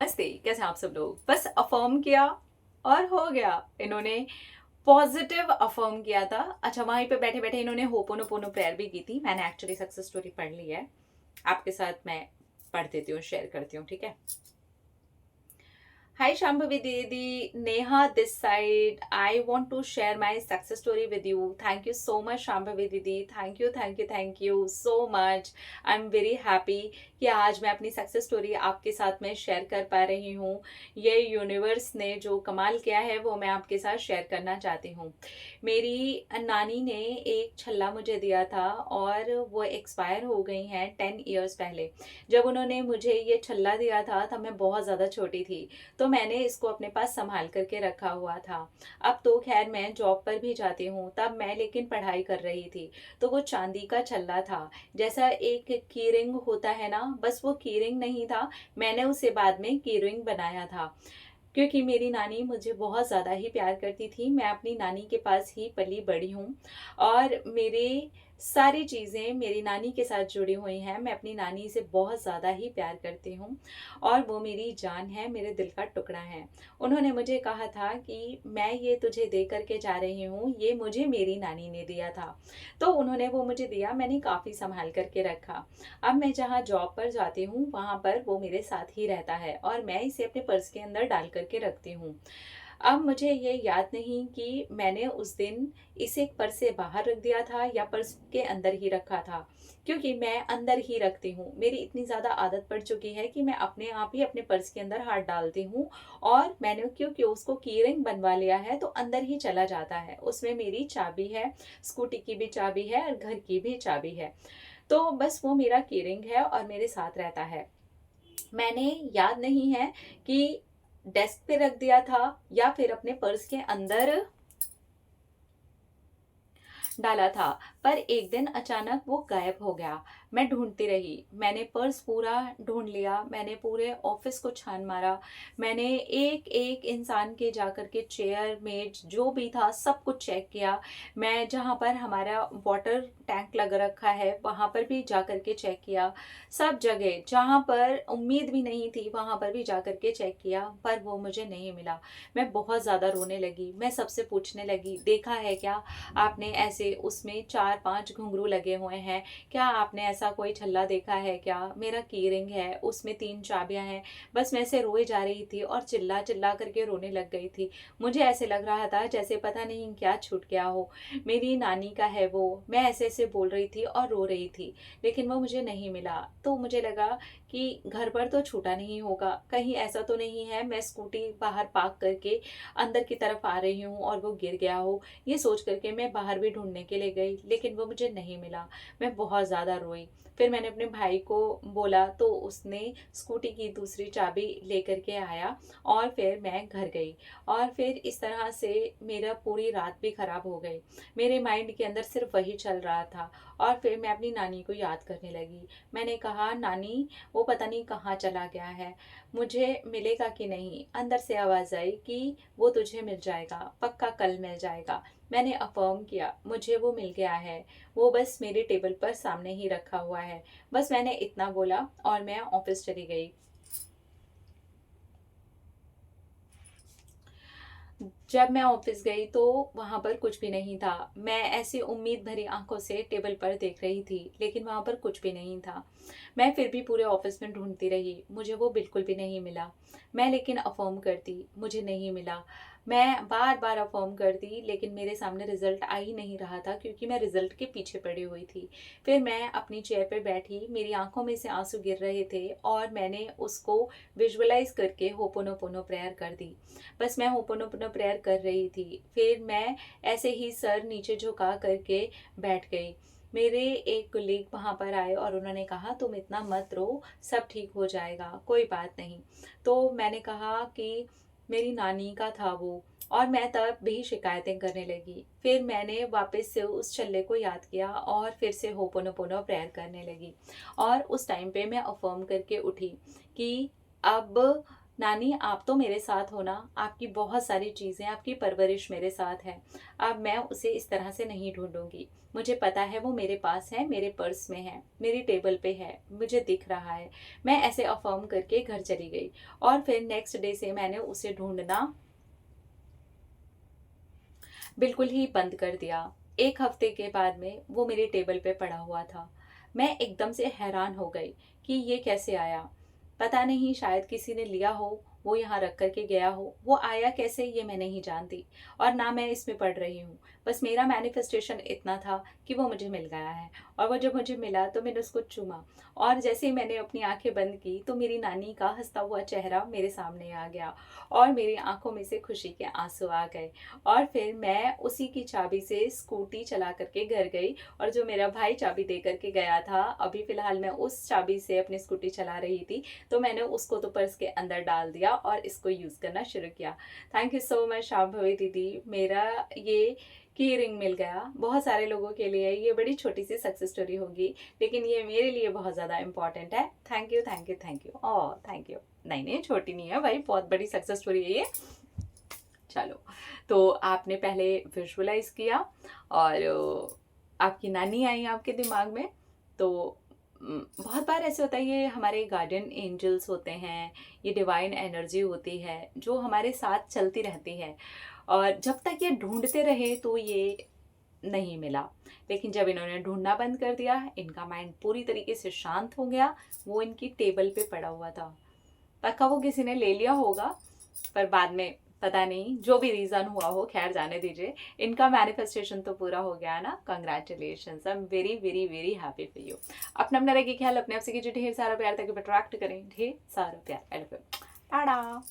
नमस्ते, कैसे हैं आप सब लोग। बस अफर्म किया और हो गया। इन्होंने पॉजिटिव अफर्म किया था। अच्छा, वहीं पे बैठे बैठे इन्होंने होपोनोपोनो प्रेयर भी की थी। मैंने एक्चुअली सक्सेस स्टोरी पढ़ ली है, आपके साथ मैं पढ़ देती हूँ, शेयर करती हूँ, ठीक है। Hi Shambhavi Didi, Neha this side. I want to share my success story with you. Thank you so much Shambhavi Didi. Thank you so much. I'm very happy कि आज मैं अपनी सक्सेस स्टोरी आपके साथ में शेयर कर पा रही हूँ। ये यूनिवर्स ने जो कमाल किया है वो मैं आपके साथ शेयर करना चाहती हूँ। मेरी नानी ने एक छल्ला मुझे दिया था और वो एक्सपायर हो गई हैं 10 ईयर्स पहले। जब उन्होंने मुझे ये छल्ला दिया था तब मैं बहुत ज़्यादा छोटी थी, तो मैंने इसको अपने पास संभाल करके रखा हुआ था। अब तो खैर मैं जॉब पर भी जाती हूँ, तब मैं लेकिन पढ़ाई कर रही थी। तो वो चांदी का छल्ला था, जैसा एक की रिंग होता है ना, बस वो की रिंग नहीं था, मैंने उसे बाद में की रिंग बनाया था। क्योंकि मेरी नानी मुझे बहुत ज़्यादा ही प्यार करती थी। मैं अपनी नानी के पास ही पली बड़ी हूँ और मेरी सारी चीज़ें मेरी नानी के साथ जुड़ी हुई हैं। मैं अपनी नानी से बहुत ज़्यादा ही प्यार करती हूँ और वो मेरी जान है, मेरे दिल का टुकड़ा है। उन्होंने मुझे कहा था कि मैं ये तुझे दे करके जा रही हूँ, ये मुझे मेरी नानी ने दिया था। तो उन्होंने वो मुझे दिया, मैंने काफ़ी संभाल करके रखा। अब मैं जहाँ जॉब पर जाती हूँ वहाँ पर वो मेरे साथ ही रहता है और मैं इसे अपने पर्स के अंदर डाल करके रखती हूँ। अब मुझे ये याद नहीं कि मैंने उस दिन इसे पर्स से बाहर रख दिया था या पर्स के अंदर ही रखा था, क्योंकि मैं अंदर ही रखती हूँ। मेरी इतनी ज़्यादा आदत पड़ चुकी है कि मैं अपने आप ही अपने पर्स के अंदर हाथ डालती हूँ और मैंने क्योंकि उसको की रिंग बनवा लिया है तो अंदर ही चला जाता है। उसमें मेरी चाबी है, स्कूटी की भी चाबी है और घर की भी चाबी है। तो बस वो मेरा की रिंग है और मेरे साथ रहता है। मैंने याद नहीं है कि डेस्क पे रख दिया था या फिर अपने पर्स के अंदर डाला था, पर एक दिन अचानक वो गायब हो गया। मैं ढूंढती रही, मैंने पर्स पूरा ढूंढ लिया, मैंने पूरे ऑफिस को छान मारा, मैंने एक एक इंसान के जाकर के चेयर मेज जो भी था सब कुछ चेक किया। मैं जहाँ पर हमारा वाटर टैंक लग रखा है वहाँ पर भी जाकर के चेक किया। सब जगह जहाँ पर उम्मीद भी नहीं थी वहाँ पर भी जाकर के चेक किया, पर वो मुझे नहीं मिला। मैं बहुत ज़्यादा रोने लगी। मैं सबसे पूछने लगी, देखा है क्या आपने? ऐसे उसमें 4-5 घुंघरू लगे हुए हैं, क्या आपने ऐसा कोई छल्ला देखा है क्या? मेरा की रिंग है, उसमें 3 चाबियां हैं। बस मैं ऐसे रोए जा रही थी और चिल्ला चिल्ला करके रोने लग गई थी। मुझे ऐसे लग रहा था जैसे पता नहीं क्या छूट गया हो। मेरी नानी का है वो। मैं ऐसे ऐसे बोल रही थी और रो रही थी, लेकिन वो मुझे नहीं मिला। तो मुझे लगा कि घर पर तो छूटा नहीं होगा, कहीं ऐसा तो नहीं है मैं स्कूटी बाहर पार्क करके अंदर की तरफ आ रही हूँ और वो गिर गया हो। ये सोच करके मैं बाहर भी ढूंढने के लिए गई, लेकिन वो मुझे नहीं मिला। मैं बहुत ज़्यादा रोई। फिर मैंने अपने भाई को बोला तो उसने स्कूटी की दूसरी चाबी लेकर के आया और फिर मैं घर गई। और फिर इस तरह से मेरा पूरी रात भी खराब हो गई। मेरे माइंड के अंदर सिर्फ वही चल रहा था और फिर मैं अपनी नानी को याद करने लगी। मैंने कहा, नानी वो पता नहीं कहाँ चला गया है, मुझे मिलेगा कि नहीं? अंदर से आवाज़ आई कि वो तुझे मिल जाएगा, पक्का कल मिल जाएगा। मैंने अफर्म किया, मुझे वो मिल गया है। वो बस मेरे टेबल पर सामने ही रखा हुआ है। बस मैंने इतना बोला और मैं ऑफिस चली गई। जब मैं ऑफिस गई तो वहाँ पर कुछ भी नहीं था। मैं ऐसी उम्मीद भरी आंखों से टेबल पर देख रही थी, लेकिन वहाँ पर कुछ भी नहीं था। मैं फिर भी पूरे ऑफिस में ढूंढती रही, मुझे वो बिल्कुल भी नहीं मिला। मैं लेकिन अफर्म करती, मुझे नहीं मिला। मैं बार बार अफर्म करती, लेकिन मेरे सामने रिजल्ट आ ही नहीं रहा था, क्योंकि मैं रिजल्ट के पीछे पड़ी हुई थी। फिर मैं अपनी चेयर पर बैठी, मेरी आंखों में से आंसू गिर रहे थे और मैंने उसको विजुअलाइज करके होपोनोपोनो प्रेयर कर दी। बस मैं होपोनोपोनो प्रेयर कर रही थी। फिर मैं ऐसे ही सर नीचे झुका करके बैठ गई। मेरे एक कुलीग वहाँ पर आए और उन्होंने कहा, तुम इतना मत रो, सब ठीक हो जाएगा, कोई बात नहीं। तो मैंने कहा कि मेरी नानी का था वो, और मैं तब भी शिकायतें करने लगी। फिर मैंने वापस से उस छल्ले को याद किया और फिर से होपोनोपोनो प्रेयर करने लगी। और उस टाइम पे मैं अफर्म करके उठी कि अब नानी आप तो मेरे साथ हो ना, आपकी बहुत सारी चीज़ें, आपकी परवरिश मेरे साथ है। अब मैं उसे इस तरह से नहीं ढूँढूँगी। मुझे पता है वो मेरे पास है, मेरे पर्स में है, मेरी टेबल पे है, मुझे दिख रहा है। मैं ऐसे अफ़र्म करके घर चली गई और फिर नेक्स्ट डे से मैंने उसे ढूँढना बिल्कुल ही बंद कर दिया। 1 हफ्ते के बाद में वो मेरी टेबल पे पड़ा हुआ था। मैं एकदम से हैरान हो गई कि ये कैसे आया? पता नहीं, शायद किसी ने लिया हो, वो यहाँ रख कर के गया हो। वो आया कैसे ये मैं नहीं जानती और ना मैं इसमें पढ़ रही हूँ। बस मेरा मैनिफेस्टेशन इतना था कि वो मुझे मिल गया है और वो जब मुझे मिला तो मैंने उसको चूमा और जैसे ही मैंने अपनी आँखें बंद की तो मेरी नानी का हँसता हुआ चेहरा मेरे सामने आ गया और मेरी आँखों में से खुशी के आँसू आ गए। और फिर मैं उसी की चाबी से स्कूटी चला करके घर गई और जो मेरा भाई चाबी दे करके गया था, अभी फ़िलहाल मैं उस चाबी से अपनी स्कूटी चला रही थी, तो मैंने उसको तो पर्स के अंदर डाल दिया और इसको यूज़ करना शुरू किया। Thank you so much Shambhavi दीदी, मेरा ये की रिंग मिल गया। बहुत सारे लोगों के लिए ये बड़ी छोटी-सी सक्सेस स्टोरी होगी, लेकिन ये मेरे लिए बहुत ज़्यादा इम्पोर्टेंट है। Thank you, thank you, thank you. Oh! Thank you. नहीं, नहीं, छोटी नहीं है भाई, बहुत बड़ी सक्सेस स्टोरी है ये। चलो, तो आपने पहले विजुअलाइज़ किया और आपकी नानी आई आपके दिमाग में, तो बहुत बार ऐसे होता है, ये हमारे गार्डियन एंजल्स होते हैं, ये डिवाइन एनर्जी होती है जो हमारे साथ चलती रहती है और जब तक ये ढूँढते रहे तो ये नहीं मिला। लेकिन जब इन्होंने ढूँढना बंद कर दिया, इनका माइंड पूरी तरीके से शांत हो गया, वो इनकी टेबल पे पड़ा हुआ था। पक्का वो किसी ने ले लिया होगा, पर बाद में पता नहीं, जो भी रीज़न हुआ हो, खैर जाने दीजिए। इनका मैनिफेस्टेशन तो पूरा हो गया ना, congratulations, I am very very very happy for you. अपना अपना रखिए ख्याल, अपने आप से कीजिए ढेर सारा प्यार ताकि अट्रैक्ट करें ढेर सारा प्यार। I love you. टाटा।